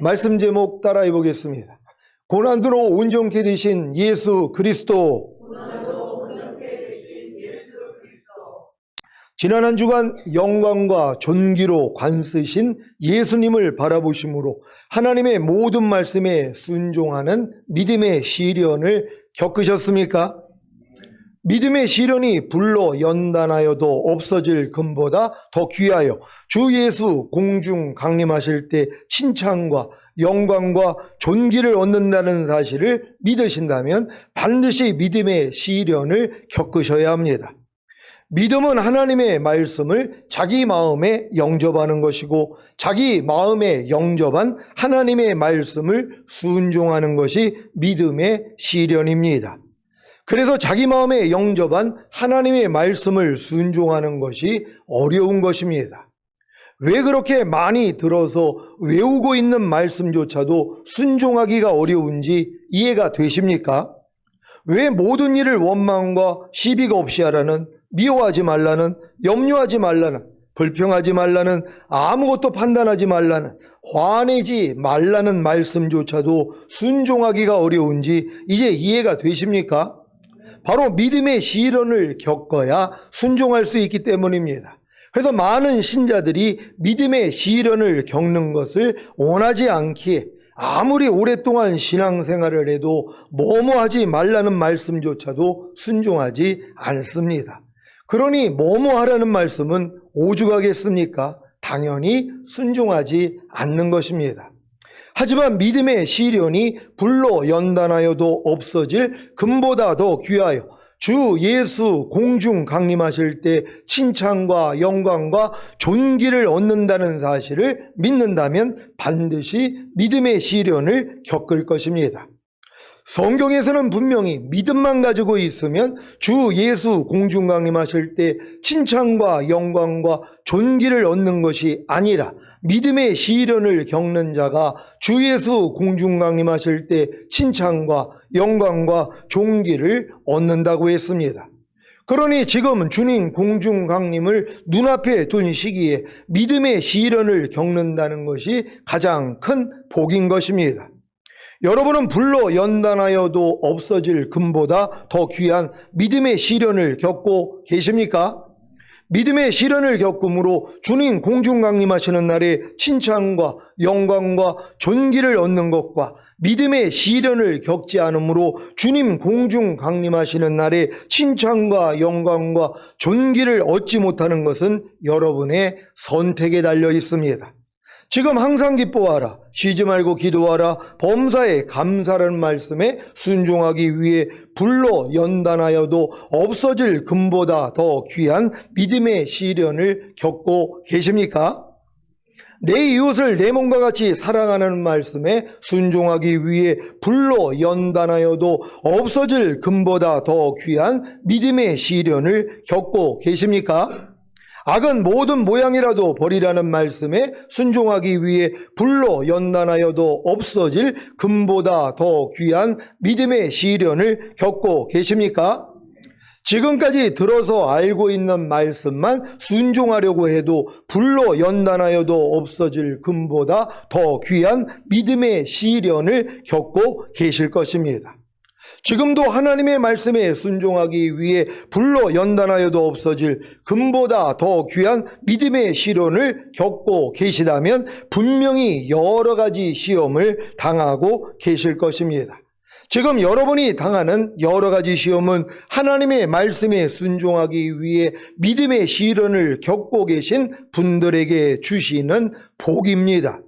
말씀 제목 따라해 보겠습니다. 고난으로 온전케 되신 예수 그리스도. 지난 한 주간 영광과 존귀로 관쓰신 예수님을 바라보심으로 하나님의 모든 말씀에 순종하는 믿음의 시련을 겪으셨습니까? 믿음의 시련이 불로 연단하여도 없어질 금보다 더 귀하여 주 예수 공중 강림하실 때 칭찬과 영광과 존귀를 얻는다는 사실을 믿으신다면 반드시 믿음의 시련을 겪으셔야 합니다. 믿음은 하나님의 말씀을 자기 마음에 영접하는 것이고 자기 마음에 영접한 하나님의 말씀을 순종하는 것이 믿음의 시련입니다. 그래서 자기 마음에 영접한 하나님의 말씀을 순종하는 것이 어려운 것입니다. 왜 그렇게 많이 들어서 외우고 있는 말씀조차도 순종하기가 어려운지 이해가 되십니까? 왜 모든 일을 원망과 시비가 없이 하라는, 미워하지 말라는, 염려하지 말라는, 불평하지 말라는, 아무것도 판단하지 말라는, 화내지 말라는 말씀조차도 순종하기가 어려운지 이제 이해가 되십니까? 바로 믿음의 시련을 겪어야 순종할 수 있기 때문입니다. 그래서 많은 신자들이 믿음의 시련을 겪는 것을 원하지 않기에 아무리 오랫동안 신앙생활을 해도 뭐뭐 하지 말라는 말씀조차도 순종하지 않습니다. 그러니 뭐뭐 하라는 말씀은 오죽하겠습니까? 당연히 순종하지 않는 것입니다. 하지만 믿음의 시련이 불로 연단하여도 없어질 금보다 더 귀하여 주 예수 공중 강림하실 때 칭찬과 영광과 존귀를 얻는다는 사실을 믿는다면 반드시 믿음의 시련을 겪을 것입니다. 성경에서는 분명히 믿음만 가지고 있으면 주 예수 공중 강림하실 때 칭찬과 영광과 존귀를 얻는 것이 아니라 믿음의 시련을 겪는 자가 주 예수 공중 강림하실 때 칭찬과 영광과 존귀를 얻는다고 했습니다. 그러니 지금 주님 공중 강림을 눈앞에 둔 시기에 믿음의 시련을 겪는다는 것이 가장 큰 복인 것입니다. 여러분은 불로 연단하여도 없어질 금보다 더 귀한 믿음의 시련을 겪고 계십니까? 믿음의 시련을 겪음으로 주님 공중 강림하시는 날에 칭찬과 영광과 존귀를 얻는 것과 믿음의 시련을 겪지 않으므로 주님 공중 강림하시는 날에 칭찬과 영광과 존귀를 얻지 못하는 것은 여러분의 선택에 달려 있습니다. 지금 항상 기뻐하라, 쉬지 말고 기도하라, 범사에 감사라는 말씀에 순종하기 위해 불로 연단하여도 없어질 금보다 더 귀한 믿음의 시련을 겪고 계십니까? 내 이웃을 내 몸과 같이 사랑하는 말씀에 순종하기 위해 불로 연단하여도 없어질 금보다 더 귀한 믿음의 시련을 겪고 계십니까? 악은 모든 모양이라도 버리라는 말씀에 순종하기 위해 불로 연단하여도 없어질 금보다 더 귀한 믿음의 시련을 겪고 계십니까? 지금까지 들어서 알고 있는 말씀만 순종하려고 해도 불로 연단하여도 없어질 금보다 더 귀한 믿음의 시련을 겪고 계실 것입니다. 지금도 하나님의 말씀에 순종하기 위해 불로 연단하여도 없어질 금보다 더 귀한 믿음의 시련을 겪고 계시다면 분명히 여러 가지 시험을 당하고 계실 것입니다. 지금 여러분이 당하는 여러 가지 시험은 하나님의 말씀에 순종하기 위해 믿음의 시련을 겪고 계신 분들에게 주시는 복입니다.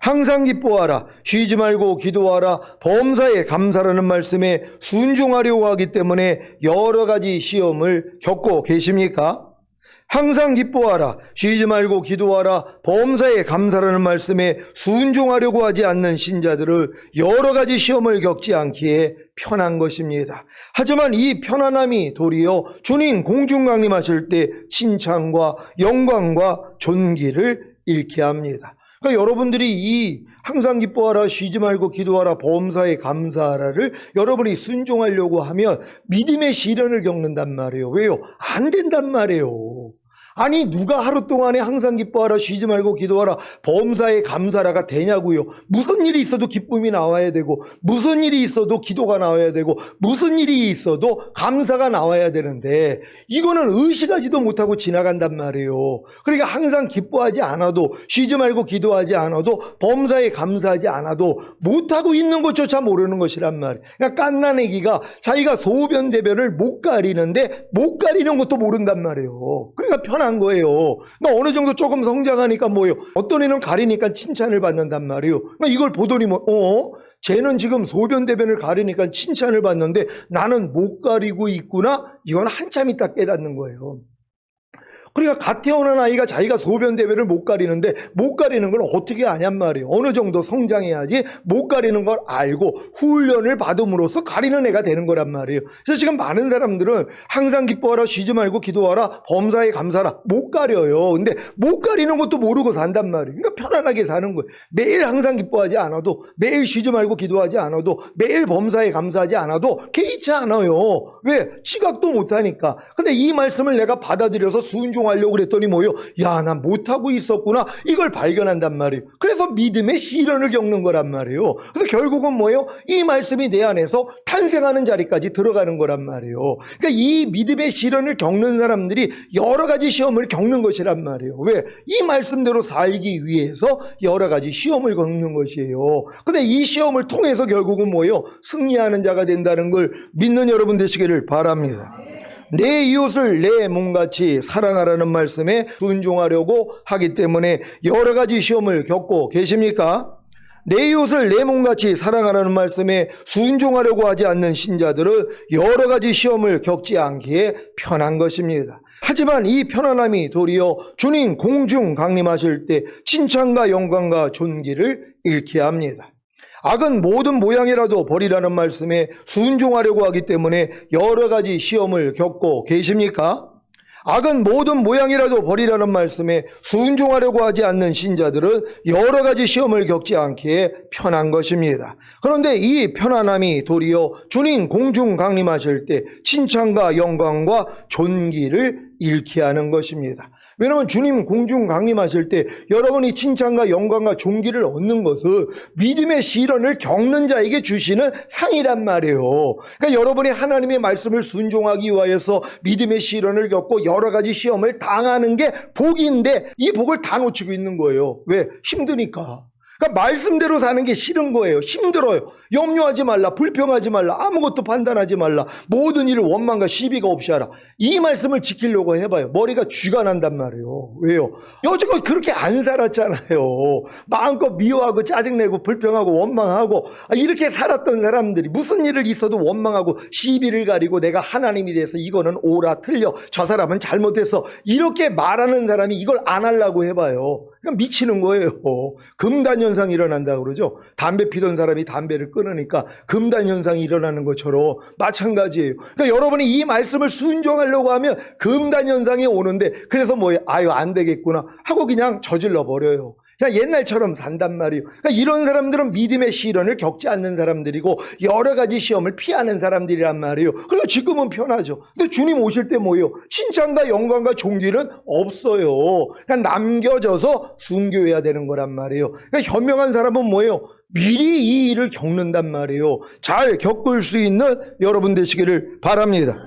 항상 기뻐하라, 쉬지 말고 기도하라, 범사에 감사라는 말씀에 순종하려고 하기 때문에 여러 가지 시험을 겪고 계십니까? 항상 기뻐하라, 쉬지 말고 기도하라, 범사에 감사라는 말씀에 순종하려고 하지 않는 신자들은 여러 가지 시험을 겪지 않기에 편한 것입니다. 하지만 이 편안함이 도리어 주님 공중 강림하실 때 칭찬과 영광과 존귀를 잃게 합니다. 그러니까 여러분들이 이 항상 기뻐하라, 쉬지 말고 기도하라, 범사에 감사하라를 여러분이 순종하려고 하면 믿음의 시련을 겪는단 말이에요. 왜요? 안 된단 말이에요. 아니 누가 하루 동안에 항상 기뻐하라 쉬지 말고 기도하라 범사에 감사라가 되냐고요. 무슨 일이 있어도 기쁨이 나와야 되고 무슨 일이 있어도 기도가 나와야 되고 무슨 일이 있어도 감사가 나와야 되는데 이거는 의식하지도 못하고 지나간단 말이에요. 그러니까 항상 기뻐하지 않아도 쉬지 말고 기도하지 않아도 범사에 감사하지 않아도 못하고 있는 것조차 모르는 것이란 말이에요. 그러니까 깐난애기가 자기가 소변 대변을 못 가리는데 못 가리는 것도 모른단 말이에요. 그러니까 편한 거예요. 그러니까 어느 정도 조금 성장하니까 뭐예요? 어떤 애는 가리니까 칭찬을 받는단 말이에요. 그러니까 이걸 보더니 쟤는 지금 소변 대변을 가리니까 칭찬을 받는데 나는 못 가리고 있구나? 이건 한참 있다 깨닫는 거예요. 그러니까 갓 태어난 아이가 자기가 소변 대변을 못 가리는데 못 가리는 걸 어떻게 아냔 말이에요. 어느 정도 성장해야지 못 가리는 걸 알고 훈련을 받음으로써 가리는 애가 되는 거란 말이에요. 그래서 지금 많은 사람들은 항상 기뻐하라 쉬지 말고 기도하라 범사에 감사하라 못 가려요. 근데 못 가리는 것도 모르고 산단 말이에요. 그러니까 편안하게 사는 거예요. 매일 항상 기뻐하지 않아도 매일 쉬지 말고 기도하지 않아도 매일 범사에 감사하지 않아도 개의치 않아요. 왜? 지각도 못하니까. 근데 이 말씀을 내가 받아들여서 순종하려고 그랬더니 뭐예요? 야, 나 못하고 있었구나. 이걸 발견한단 말이에요. 그래서 믿음의 시련을 겪는 거란 말이에요. 그래서 결국은 뭐예요? 이 말씀이 내 안에서 탄생하는 자리까지 들어가는 거란 말이에요. 그러니까 이 믿음의 시련을 겪는 사람들이 여러 가지 시험을 겪는 것이란 말이에요. 왜? 이 말씀대로 살기 위해서 여러 가지 시험을 겪는 것이에요. 근데 이 시험을 통해서 결국은 뭐예요? 승리하는 자가 된다는 걸 믿는 여러분 되시기를 바랍니다. 내 이웃을 내 몸같이 사랑하라는 말씀에 순종하려고 하기 때문에 여러 가지 시험을 겪고 계십니까? 내 이웃을 내 몸같이 사랑하라는 말씀에 순종하려고 하지 않는 신자들은 여러 가지 시험을 겪지 않기에 편한 것입니다. 하지만 이 편안함이 도리어 주님 공중 강림하실 때 칭찬과 영광과 존귀를 잃게 합니다. 악은 모든 모양이라도 버리라는 말씀에 순종하려고 하기 때문에 여러 가지 시험을 겪고 계십니까? 악은 모든 모양이라도 버리라는 말씀에 순종하려고 하지 않는 신자들은 여러 가지 시험을 겪지 않기에 편한 것입니다. 그런데 이 편안함이 도리어 주님 공중 강림하실 때 칭찬과 영광과 존귀를 잃게 하는 것입니다. 왜냐하면 주님 공중 강림하실 때 여러분이 칭찬과 영광과 존귀를 얻는 것은 믿음의 시련을 겪는 자에게 주시는 상이란 말이에요. 그러니까 여러분이 하나님의 말씀을 순종하기 위하여서 믿음의 시련을 겪고 여러 가지 시험을 당하는 게 복인데 이 복을 다 놓치고 있는 거예요. 왜? 힘드니까. 그러니까 말씀대로 사는 게 싫은 거예요. 힘들어요. 염려하지 말라. 불평하지 말라. 아무것도 판단하지 말라. 모든 일을 원망과 시비가 없이 하라. 이 말씀을 지키려고 해봐요. 머리가 쥐가 난단 말이에요. 왜요? 여지껏 그렇게 안 살았잖아요. 마음껏 미워하고 짜증내고 불평하고 원망하고 이렇게 살았던 사람들이 무슨 일을 있어도 원망하고 시비를 가리고 내가 하나님이 돼서 이거는 옳아 틀려 저 사람은 잘못했어 이렇게 말하는 사람이 이걸 안 하려고 해봐요. 그러니까 미치는 거예요. 금단현상이 일어난다고 그러죠. 담배 피던 사람이 담배를 끊으니까 금단현상이 일어나는 것처럼 마찬가지예요. 그러니까 여러분이 이 말씀을 순종하려고 하면 금단현상이 오는데 그래서 뭐예요? 아유 안 되겠구나 하고 그냥 저질러 버려요. 그냥 옛날처럼 산단 말이에요. 그러니까 이런 사람들은 믿음의 시련을 겪지 않는 사람들이고 여러 가지 시험을 피하는 사람들이란 말이에요. 그래서 지금은 편하죠. 근데 주님 오실 때 뭐예요? 칭찬과 영광과 존귀는 없어요. 그냥 남겨져서 순교해야 되는 거란 말이에요. 그러니까 현명한 사람은 뭐예요? 미리 이 일을 겪는단 말이에요. 잘 겪을 수 있는 여러분 되시기를 바랍니다.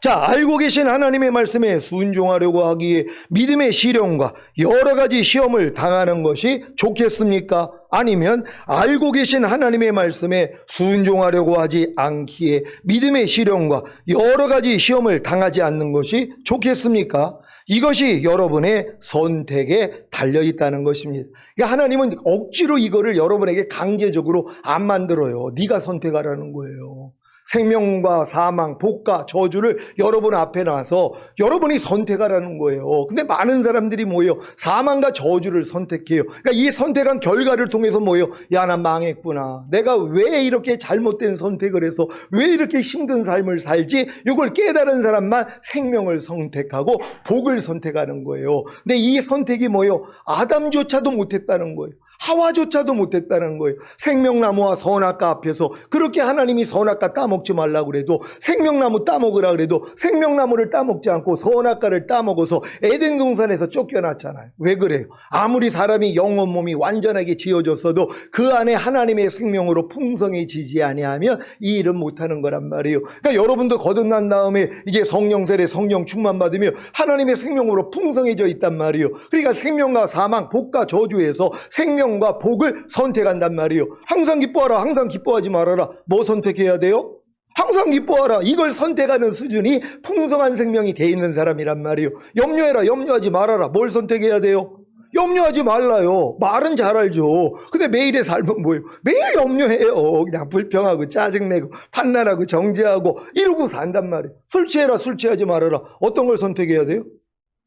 자, 알고 계신 하나님의 말씀에 순종하려고 하기에 믿음의 시련과 여러 가지 시험을 당하는 것이 좋겠습니까? 아니면 알고 계신 하나님의 말씀에 순종하려고 하지 않기에 믿음의 시련과 여러 가지 시험을 당하지 않는 것이 좋겠습니까? 이것이 여러분의 선택에 달려있다는 것입니다. 그러니까 하나님은 억지로 이거를 여러분에게 강제적으로 안 만들어요. 네가 선택하라는 거예요. 생명과 사망, 복과 저주를 여러분 앞에 놔서 여러분이 선택하라는 거예요. 근데 많은 사람들이 뭐예요? 사망과 저주를 선택해요. 그러니까 이 선택한 결과를 통해서 뭐예요? 야, 나 망했구나. 내가 왜 이렇게 잘못된 선택을 해서 왜 이렇게 힘든 삶을 살지? 이걸 깨달은 사람만 생명을 선택하고 복을 선택하는 거예요. 근데 이 선택이 뭐예요? 아담조차도 못했다는 거예요. 하와조차도 못했다는 거예요. 생명나무와 선악과 앞에서 그렇게 하나님이 선악과 따먹지 말라고 그래도, 생명나무 따먹으라 그래도 생명나무를 따먹지 않고 선악과를 따먹어서 에덴 동산에서 쫓겨났잖아요. 왜 그래요? 아무리 사람이 영혼 몸이 완전하게 지어졌어도 그 안에 하나님의 생명으로 풍성해지지 아니하면 이 일은 못하는 거란 말이에요. 그러니까 여러분도 거듭난 다음에 이제 성령 세례, 성령 충만 받으며 하나님의 생명으로 풍성해져 있단 말이에요. 그러니까 생명과 사망, 복과 저주에서 생명과 복을 선택한단 말이에요. 항상 기뻐하라, 항상 기뻐하지 말아라. 뭐 선택해야 돼요? 항상 기뻐하라. 이걸 선택하는 수준이 풍성한 생명이 돼 있는 사람이란 말이에요. 염려해라, 염려하지 말아라. 뭘 선택해야 돼요? 염려하지 말라요. 말은 잘 알죠. 근데 매일의 삶은 뭐예요? 매일 염려해요. 그냥 불평하고 짜증내고 판단하고 정죄하고 이러고 산단 말이에요. 술 취해라, 술 취하지 말아라. 어떤 걸 선택해야 돼요?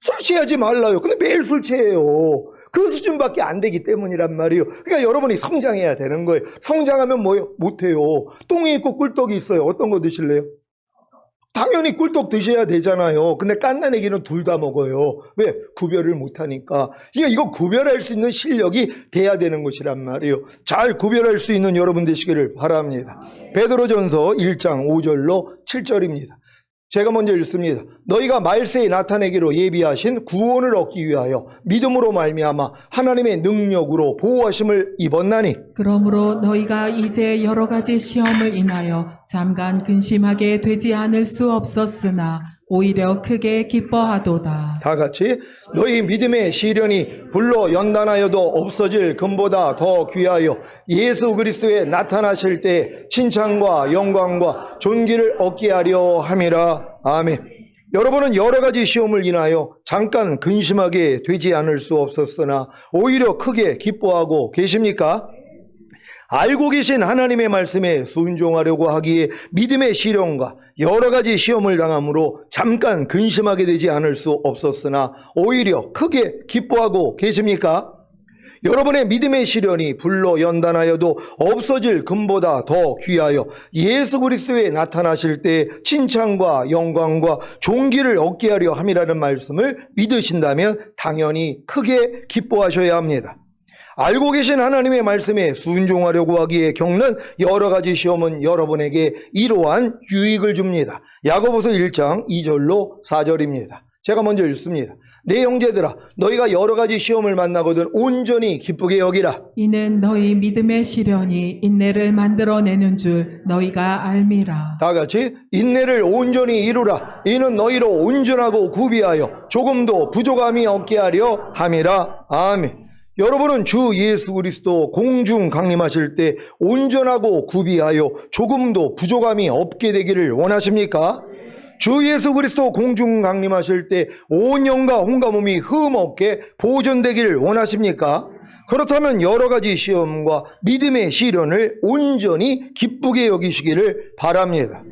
술 취하지 말라요. 근데 매일 술 취해요. 그 수준밖에 안 되기 때문이란 말이에요. 그러니까 여러분이 성장해야 되는 거예요. 성장하면 뭐예요? 못해요. 똥이 있고 꿀떡이 있어요. 어떤 거 드실래요? 당연히 꿀떡 드셔야 되잖아요. 근데 깐난애기는 둘 다 먹어요. 왜? 구별을 못하니까. 그러니까 이거 구별할 수 있는 실력이 돼야 되는 것이란 말이에요. 잘 구별할 수 있는 여러분 되시기를 바랍니다. 베드로전서 1장 5절로 7절입니다. 제가 먼저 읽습니다. 너희가 말세에 나타내기로 예비하신 구원을 얻기 위하여 믿음으로 말미암아 하나님의 능력으로 보호하심을 입었나니, 그러므로 너희가 이제 여러 가지 시험을 인하여 잠깐 근심하게 되지 않을 수 없었으나 오히려 크게 기뻐하도다. 다 같이 너희 믿음의 시련이 불로 연단하여도 없어질 금보다 더 귀하여 예수 그리스도에 나타나실 때 칭찬과 영광과 존귀를 얻게 하려 함이라. 아멘. 여러분은 여러 가지 시험을 인하여 잠깐 근심하게 되지 않을 수 없었으나 오히려 크게 기뻐하고 계십니까? 알고 계신 하나님의 말씀에 순종하려고 하기에 믿음의 시련과 여러 가지 시험을 당함으로 잠깐 근심하게 되지 않을 수 없었으나 오히려 크게 기뻐하고 계십니까? 여러분의 믿음의 시련이 불로 연단하여도 없어질 금보다 더 귀하여 예수 그리스도에 나타나실 때 칭찬과 영광과 존귀를 얻게 하려 함이라는 말씀을 믿으신다면 당연히 크게 기뻐하셔야 합니다. 알고 계신 하나님의 말씀에 순종하려고 하기에 겪는 여러 가지 시험은 여러분에게 이러한 유익을 줍니다. 야고보서 1장 2절로 4절입니다. 제가 먼저 읽습니다. 내 형제들아, 너희가 여러 가지 시험을 만나거든 온전히 기쁘게 여기라. 이는 너희 믿음의 시련이 인내를 만들어내는 줄 너희가 알미라. 다 같이 인내를 온전히 이루라. 이는 너희로 온전하고 구비하여 조금도 부족함이 없게 하려 함이라. 아멘. 여러분은 주 예수 그리스도 공중 강림하실 때 온전하고 구비하여 조금도 부족함이 없게 되기를 원하십니까? 주 예수 그리스도 공중 강림하실 때 온 영과 온갖 몸이 흠 없게 보존되기를 원하십니까? 그렇다면 여러 가지 시험과 믿음의 시련을 온전히 기쁘게 여기시기를 바랍니다.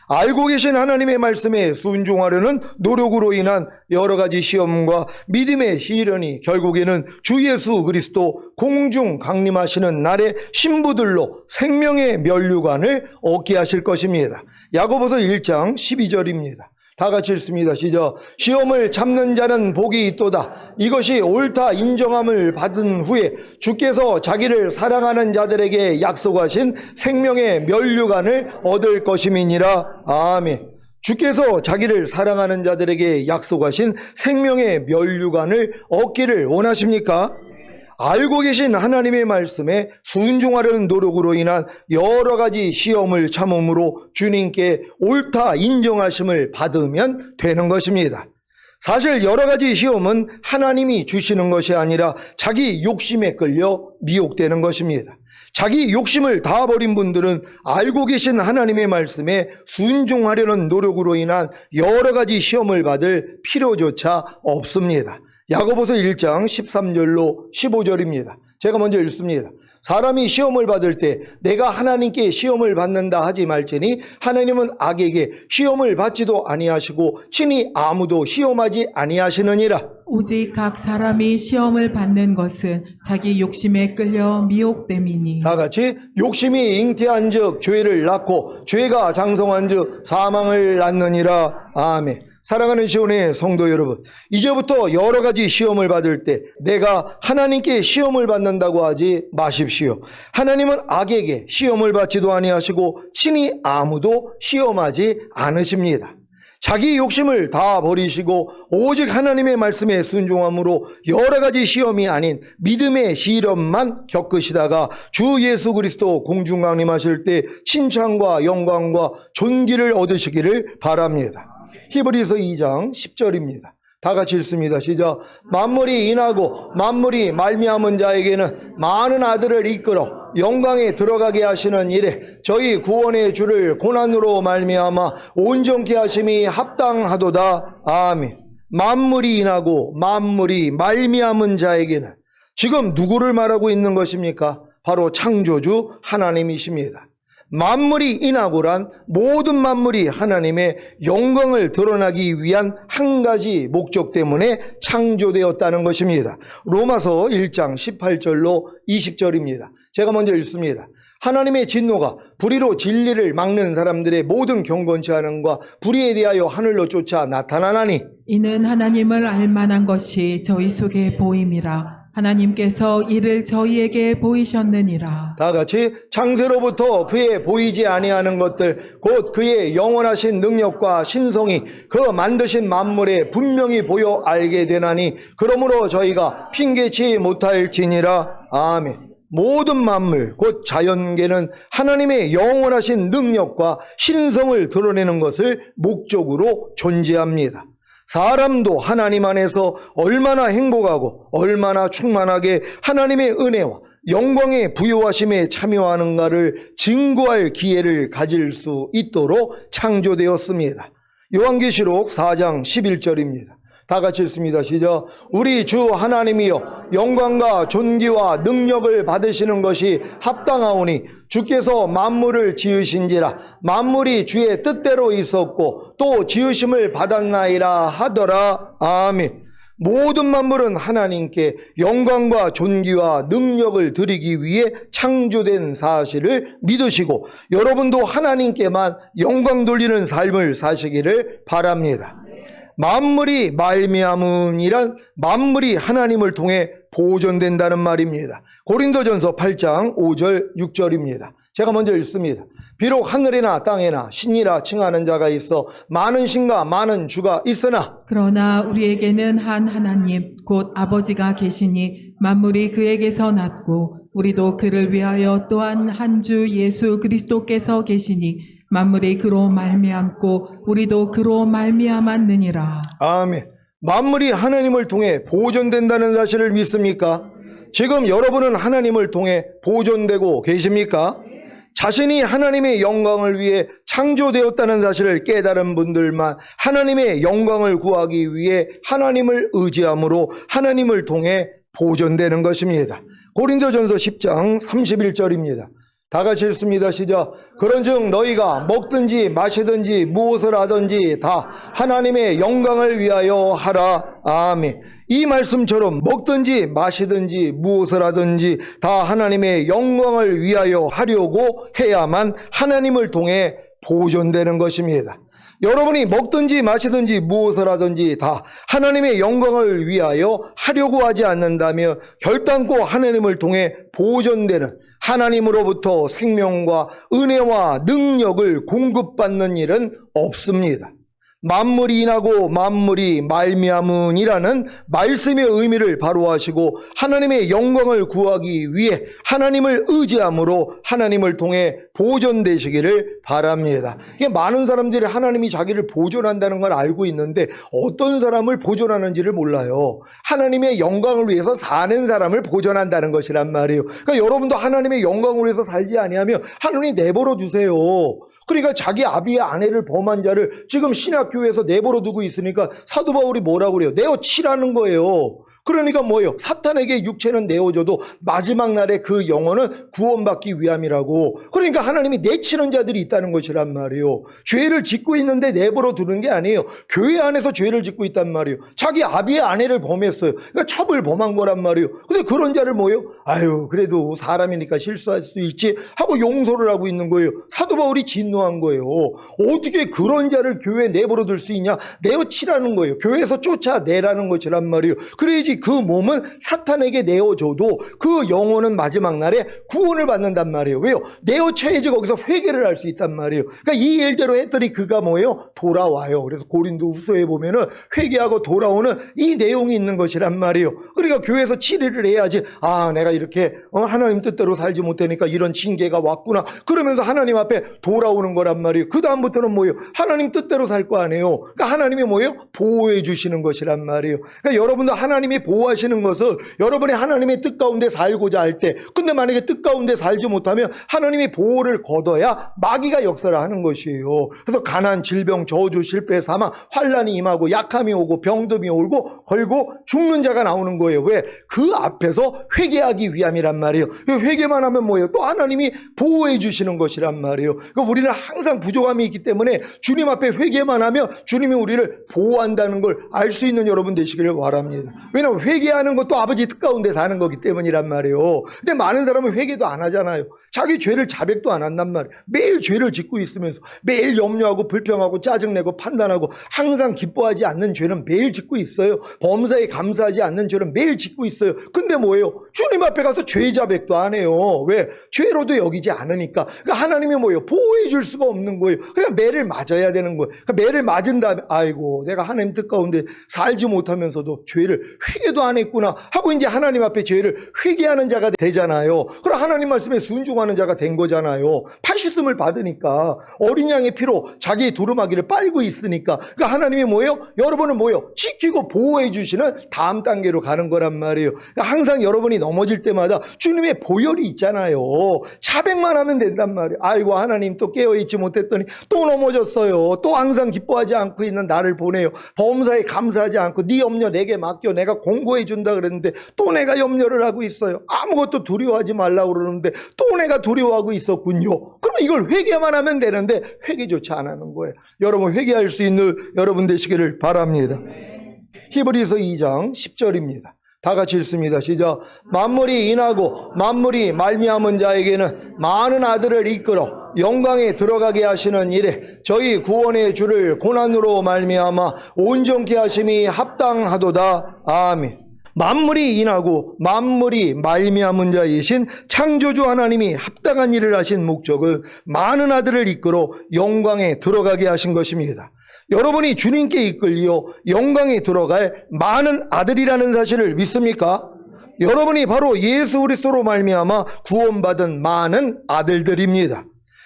알고 계신 하나님의 말씀에 순종하려는 노력으로 인한 여러 가지 시험과 믿음의 시련이 결국에는 주 예수 그리스도 공중 강림하시는 날의 신부들로 생명의 면류관을 얻게 하실 것입니다. 야고보서 1장 12절입니다. 다 같이 읽습니다. 시작. 시험을 참는 자는 복이 있도다. 이것이 옳다 인정함을 받은 후에 주께서 자기를 사랑하는 자들에게 약속하신 생명의 면류관을 얻을 것임이니라. 아멘. 주께서 자기를 사랑하는 자들에게 약속하신 생명의 면류관을 얻기를 원하십니까? 알고 계신 하나님의 말씀에 순종하려는 노력으로 인한 여러 가지 시험을 참음으로 주님께 옳다 인정하심을 받으면 되는 것입니다. 사실 여러 가지 시험은 하나님이 주시는 것이 아니라 자기 욕심에 끌려 미혹되는 것입니다. 자기 욕심을 다 버린 분들은 알고 계신 하나님의 말씀에 순종하려는 노력으로 인한 여러 가지 시험을 받을 필요조차 없습니다. 야고보서 1장 13절로 15절입니다. 제가 먼저 읽습니다. 사람이 시험을 받을 때 내가 하나님께 시험을 받는다 하지 말지니 하나님은 악에게 시험을 받지도 아니하시고 친히 아무도 시험하지 아니하시느니라. 오직 각 사람이 시험을 받는 것은 자기 욕심에 끌려 미혹됨이니. 다 같이 욕심이 잉태한 즉 죄를 낳고 죄가 장성한 즉 사망을 낳느니라. 아멘. 사랑하는 시온의 성도 여러분, 이제부터 여러 가지 시험을 받을 때 내가 하나님께 시험을 받는다고 하지 마십시오. 하나님은 악에게 시험을 받지도 아니하시고 친히 아무도 시험하지 않으십니다. 자기 욕심을 다 버리시고 오직 하나님의 말씀에 순종함으로 여러 가지 시험이 아닌 믿음의 시련만 겪으시다가 주 예수 그리스도 공중강림하실 때 칭찬과 영광과 존귀를 얻으시기를 바랍니다. 히브리서 2장 10절입니다. 다 같이 읽습니다. 시작. 만물이 인하고 만물이 말미암은 자에게는 많은 아들을 이끌어 영광에 들어가게 하시는 일에 저희 구원의 주를 고난으로 말미암아 온전케 하심이 합당하도다. 아멘. 만물이 인하고 만물이 말미암은 자에게는 지금 누구를 말하고 있는 것입니까? 바로 창조주 하나님이십니다. 만물이 인하고란 모든 만물이 하나님의 영광을 드러나기 위한 한 가지 목적 때문에 창조되었다는 것입니다. 로마서 1장 18절로 20절입니다. 제가 먼저 읽습니다. 하나님의 진노가 불의로 진리를 막는 사람들의 모든 경건치 않음과 불의에 대하여 하늘로 쫓아 나타나나니 이는 하나님을 알만한 것이 저희 속에 보임이라. 하나님께서 이를 저희에게 보이셨느니라. 다 같이 창세로부터 그의 보이지 아니하는 것들 곧 그의 영원하신 능력과 신성이 그 만드신 만물에 분명히 보여 알게 되나니 그러므로 저희가 핑계치 못할지니라. 아멘. 모든 만물 곧 자연계는 하나님의 영원하신 능력과 신성을 드러내는 것을 목적으로 존재합니다. 사람도 하나님 안에서 얼마나 행복하고 얼마나 충만하게 하나님의 은혜와 영광의 부요하심에 참여하는가를 증거할 기회를 가질 수 있도록 창조되었습니다. 요한계시록 4장 11절입니다. 다 같이 읽습니다. 시작. 우리 주 하나님이여 영광과 존귀와 능력을 받으시는 것이 합당하오니 주께서 만물을 지으신지라 만물이 주의 뜻대로 있었고 또 지으심을 받았나이라 하더라. 아멘. 모든 만물은 하나님께 영광과 존귀와 능력을 드리기 위해 창조된 사실을 믿으시고 여러분도 하나님께만 영광 돌리는 삶을 사시기를 바랍니다. 만물이 말미암음이란 만물이 하나님을 통해 보존된다는 말입니다. 고린도전서 8장 5절 6절입니다. 제가 먼저 읽습니다. 비록 하늘이나 땅에나 신이라 칭하는 자가 있어 많은 신과 많은 주가 있으나 그러나 우리에게는 한 하나님 곧 아버지가 계시니 만물이 그에게서 났고 우리도 그를 위하여 또한 한 주 예수 그리스도께서 계시니 만물이 그로 말미암고 우리도 그로 말미암았느니라. 아멘. 만물이 하나님을 통해 보존된다는 사실을 믿습니까? 지금 여러분은 하나님을 통해 보존되고 계십니까? 자신이 하나님의 영광을 위해 창조되었다는 사실을 깨달은 분들만 하나님의 영광을 구하기 위해 하나님을 의지함으로 하나님을 통해 보존되는 것입니다. 고린도전서 10장 31절입니다. 다 같이 읽습니다. 시작. 그런즉 너희가 먹든지 마시든지 무엇을 하든지 다 하나님의 영광을 위하여 하라. 아멘. 이 말씀처럼 먹든지 마시든지 무엇을 하든지 다 하나님의 영광을 위하여 하려고 해야만 하나님을 통해 보존되는 것입니다. 여러분이 먹든지 마시든지 무엇을 하든지 다 하나님의 영광을 위하여 하려고 하지 않는다면 결단코 하나님을 통해 보존되는 하나님으로부터 생명과 은혜와 능력을 공급받는 일은 없습니다. 만물이 인하고 만물이 말미암으니라는 말씀의 의미를 바로 하시고 하나님의 영광을 구하기 위해 하나님을 의지함으로 하나님을 통해 보존되시기를 바랍니다. 이게 많은 사람들이 하나님이 자기를 보존한다는 걸 알고 있는데 어떤 사람을 보존하는지를 몰라요. 하나님의 영광을 위해서 사는 사람을 보존한다는 것이란 말이에요. 그러니까 여러분도 하나님의 영광을 위해서 살지 아니하면 하나님 내버려 두세요. 그러니까 자기 아비의 아내를 범한 자를 지금 신학교에서 내버려 두고 있으니까 사도 바울이 뭐라고 그래요? 내어 치라는 거예요. 그러니까 뭐예요? 사탄에게 육체는 내어줘도 마지막 날에 그 영혼은 구원받기 위함이라고. 그러니까 하나님이 내치는 자들이 있다는 것이란 말이에요. 죄를 짓고 있는데 내버려 두는 게 아니에요. 교회 안에서 죄를 짓고 있단 말이에요. 자기 아비의 아내를 범했어요. 그러니까 첩을 범한 거란 말이에요. 근데 그런 자를 뭐예요? 아유, 그래도 사람이니까 실수할 수 있지 하고 용서를 하고 있는 거예요. 사도 바울이 진노한 거예요. 어떻게 그런 자를 교회에 내버려 둘 수 있냐? 내어치라는 거예요. 교회에서 쫓아내라는 것이란 말이에요. 그래야지 그 몸은 사탄에게 내어줘도 그 영혼은 마지막 날에 구원을 받는단 말이에요. 왜요? 내어쳐야지 거기서 회개를 할 수 있단 말이에요. 그러니까 이 일대로 했더니 그가 뭐예요? 돌아와요. 그래서 고린도 후서에 보면은 회개하고 돌아오는 이 내용이 있는 것이란 말이에요. 그러니까 교회에서 치료를 해야지. 아, 내가 이렇게 하나님 뜻대로 살지 못하니까 이런 징계가 왔구나. 그러면서 하나님 앞에 돌아오는 거란 말이에요. 그 다음부터는 뭐예요? 하나님 뜻대로 살 거 아니에요. 그러니까 하나님이 뭐예요? 보호해 주시는 것이란 말이에요. 그러니까 여러분도 하나님이 보호하시는 것은 여러분이 하나님의 뜻 가운데 살고자 할 때, 근데 만약에 뜻 가운데 살지 못하면 하나님이 보호를 거둬야 마귀가 역사를 하는 것이에요. 그래서 가난, 질병, 저주, 실패, 사망, 환란이 임하고 약함이 오고 병듦이 오고 걸고 죽는 자가 나오는 거예요. 왜? 그 앞에서 회개하기 위함이란 말이에요. 회개만 하면 뭐예요? 또 하나님이 보호해 주시는 것이란 말이에요. 그러니까 우리는 항상 부족함이 있기 때문에 주님 앞에 회개만 하면 주님이 우리를 보호한다는 걸 알 수 있는 여러분 되시기를 바랍니다. 왜냐하면 회개하는 것도 아버지 뜻 가운데 사는 거기 때문이란 말이에요. 근데 많은 사람은 회개도 안 하잖아요. 자기 죄를 자백도 안 한단 말이에요. 매일 죄를 짓고 있으면서 매일 염려하고 불평하고 짜증내고 판단하고 항상 기뻐하지 않는 죄는 매일 짓고 있어요. 범사에 감사하지 않는 죄는 매일 짓고 있어요. 근데 뭐예요? 주님 앞에 가서 죄 자백도 안 해요. 왜? 죄로도 여기지 않으니까. 그러니까 하나님이 뭐예요? 보호해 줄 수가 없는 거예요. 그냥 매를 맞아야 되는 거예요. 그러니까 매를 맞은 다음에 아이고 내가 하나님 뜻 가운데 살지 못하면서도 죄를 회개도 안 했구나 하고 이제 하나님 앞에 죄를 회개하는 자가 되잖아요. 그럼 하나님 말씀에 순종하는 자가 된 거잖아요. 파시즘을 받으니까 어린 양의 피로 자기의 두루마기를 빨고 있으니까. 그러니까 하나님이 뭐예요? 여러분은 뭐예요? 지키고 보호해 주시는 다음 단계로 가는 거란 말이에요. 그러니까 항상 여러분이 넘어질 때마다 주님의 보혈이 있잖아요. 자백만 하면 된단 말이에요. 아이고 하나님 또 깨어있지 못했더니 또 넘어졌어요. 또 항상 기뻐하지 않고 있는 나를 보내요. 범사에 감사하지 않고 네 염려 내게 맡겨 내가 공고해 준다 그랬는데 또 내가 염려를 하고 있어요. 아무것도 두려워하지 말라고 그러는데 또 내가 두려워하고 있었군요. 그러면 이걸 회개만 하면 되는데 회개조차 안 하는 거예요. 여러분 회개할 수 있는 여러분 되시기를 바랍니다. 히브리서 2장 10절입니다. 다 같이 읽습니다. 시작. 만물이 인하고 만물이 말미암은 자에게는 많은 아들을 이끌어 영광에 들어가게 하시는 일에 저희 구원의 주를 고난으로 말미암아 온전케 하심이 합당하도다. 아멘. 만물이 인하고 만물이 말미암은 자이신 창조주 하나님이 합당한 일을 하신 목적은 많은 아들을 이끌어 영광에 들어가게 하신 것입니다. 여러분이 주님께 이끌려 영광에 들어갈 많은 아들이라는 사실을 믿습니까? 여러분이 바로 예수 그리스도로 말미암아 구원받은 많은 아들들입니다.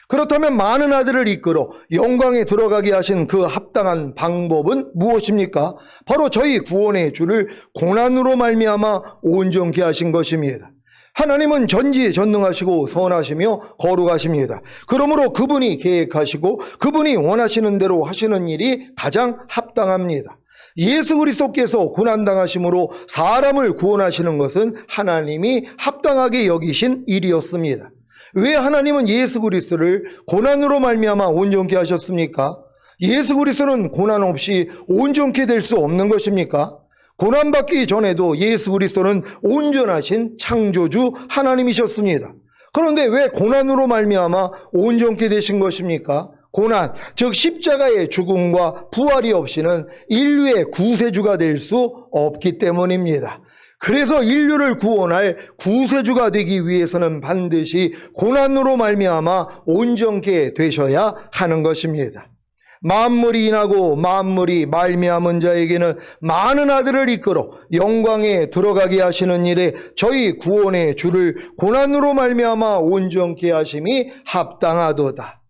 그렇다면 많은 아들을 이끌어 영광에 들어가게 하신 그 합당한 방법은 무엇입니까? 바로 저희 구원의 주를 고난으로 말미암아 온전케 하신 것입니다. 하나님은 전지전능하시고 선하시며 거룩하십니다. 그러므로 그분이 계획하시고 그분이 원하시는 대로 하시는 일이 가장 합당합니다. 예수 그리스도께서 고난당하심으로 사람을 구원하시는 것은 하나님이 합당하게 여기신 일이었습니다. 왜 하나님은 예수 그리스도를 고난으로 말미암아 온전케 하셨습니까? 예수 그리스도는 고난 없이 온전케 될 수 없는 것입니까? 고난받기 전에도 예수 그리스도는 온전하신 창조주 하나님이셨습니다. 그런데 왜 고난으로 말미암아 온전케 되신 것입니까? 고난, 즉 십자가의 죽음과 부활이 없이는 인류의 구세주가 될 수 없기 때문입니다. 그래서 인류를 구원할 구세주가 되기 위해서는 반드시 고난으로 말미암아 온전케 되셔야 하는 것입니다. 만물이 인하고 만물이 말미암은 자에게는 많은 아들을 이끌어 영광에 들어가게 하시는 일에 저희 구원의 주를 고난으로 말미암아 온전케 하심이 합당하도다.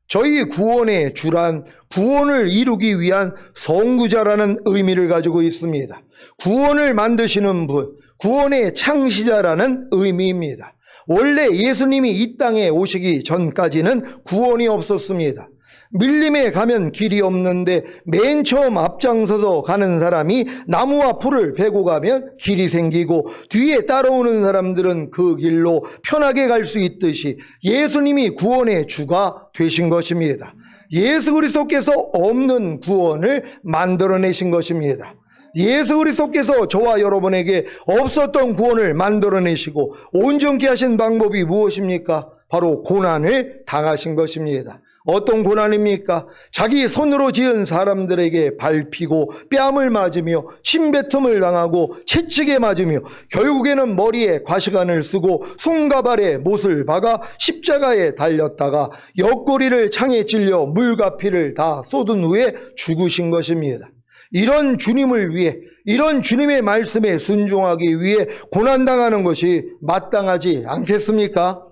저희 구원의 주란 구원을 이루기 위한 선구자라는 의미를 가지고 있습니다. 구원을 만드시는 분, 구원의 창시자라는 의미입니다. 원래 예수님이 이 땅에 오시기 전까지는 구원이 없었습니다. 밀림에 가면 길이 없는데 맨 처음 앞장서서 가는 사람이 나무와 풀을 베고 가면 길이 생기고 뒤에 따라오는 사람들은 그 길로 편하게 갈 수 있듯이 예수님이 구원의 주가 되신 것입니다. 예수 그리스도께서 없는 구원을 만들어내신 것입니다. 예수 그리스도께서 저와 여러분에게 없었던 구원을 만들어내시고 온전케 하신 방법이 무엇입니까? 바로 고난을 당하신 것입니다. 어떤 고난입니까? 자기 손으로 지은 사람들에게 밟히고 뺨을 맞으며 침뱉음을 당하고 채찍에 맞으며 결국에는 머리에 과시관을 쓰고 손가발에 못을 박아 십자가에 달렸다가 옆구리를 창에 찔려 물과 피를 다 쏟은 후에 죽으신 것입니다. 이런 주님을 위해, 이런 주님의 말씀에 순종하기 위해 고난당하는 것이 마땅하지 않겠습니까?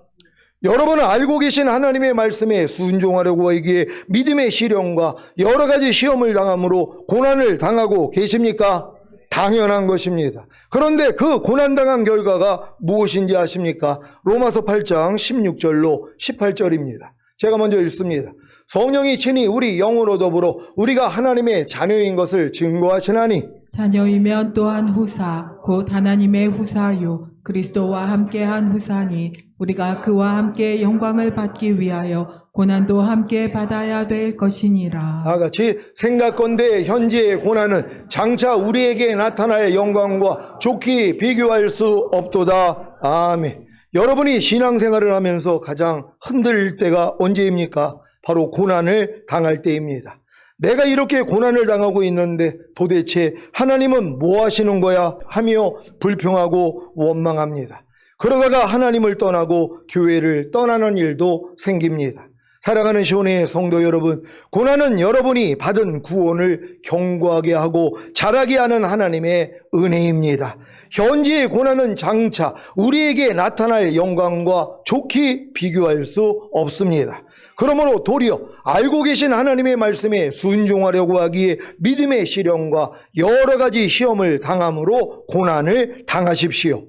여러분은 알고 계신 하나님의 말씀에 순종하려고 하기에 믿음의 시련과 여러 가지 시험을 당함으로 고난을 당하고 계십니까? 당연한 것입니다. 그런데 그 고난당한 결과가 무엇인지 아십니까? 로마서 8장 16절로 18절입니다. 제가 먼저 읽습니다. 성령이 친히 우리 영으로 더불어 우리가 하나님의 자녀인 것을 증거하시나니 자녀이면 또한 후사 곧 하나님의 후사요 그리스도와 함께한 후사니 우리가 그와 함께 영광을 받기 위하여 고난도 함께 받아야 될 것이니라. 다같이 생각건대 현재의 고난은 장차 우리에게 나타날 영광과 좋게 비교할 수 없도다. 아멘. 여러분이 신앙생활을 하면서 가장 흔들릴 때가 언제입니까? 바로 고난을 당할 때입니다. 내가 이렇게 고난을 당하고 있는데 도대체 하나님은 뭐 하시는 거야? 하며 불평하고 원망합니다. 그러다가 하나님을 떠나고 교회를 떠나는 일도 생깁니다. 사랑하는 시온의 성도 여러분, 고난은 여러분이 받은 구원을 견고하게 하고 자라게 하는 하나님의 은혜입니다. 현재의 고난은 장차 우리에게 나타날 영광과 좋게 비교할 수 없습니다. 그러므로 도리어 알고 계신 하나님의 말씀에 순종하려고 하기에 믿음의 시련과 여러 가지 시험을 당함으로 고난을 당하십시오.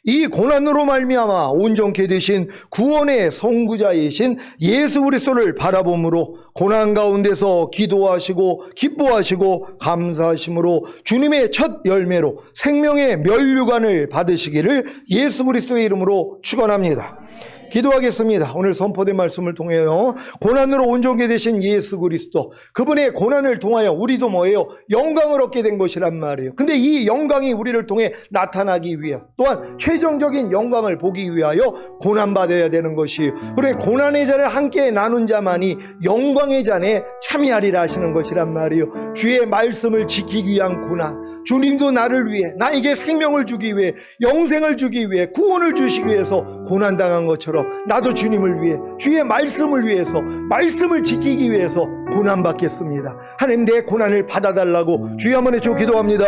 이 고난으로 말미암아 온전케 되신 구원의 선구자이신 예수 그리스도를 바라봄으로 고난 가운데서 기도하시고 기뻐하시고 감사하심으로 주님의 첫 열매로 생명의 면류관을 받으시기를 예수 그리스도의 이름으로 축원합니다. 기도하겠습니다. 오늘 선포된 말씀을 통하여 고난으로 온전케 되신 예수 그리스도, 그분의 고난을 통하여 우리도 뭐예요? 영광을 얻게 된 것이란 말이에요. 근데 이 영광이 우리를 통해 나타나기 위해 또한 최종적인 영광을 보기 위하여 고난받아야 되는 것이에요. 그래 고난의 잔을 함께 나눈 자만이 영광의 잔에 참여하리라 하시는 것이란 말이에요. 주의 말씀을 지키기 위한 고난, 주님도 나를 위해, 나에게 생명을 주기 위해, 영생을 주기 위해, 구원을 주시기 위해서 고난당한 것처럼 나도 주님을 위해, 주의 말씀을 위해서, 말씀을 지키기 위해서 고난받겠습니다. 하나님 내 고난을 받아달라고 주여 한번 해주고 기도합니다.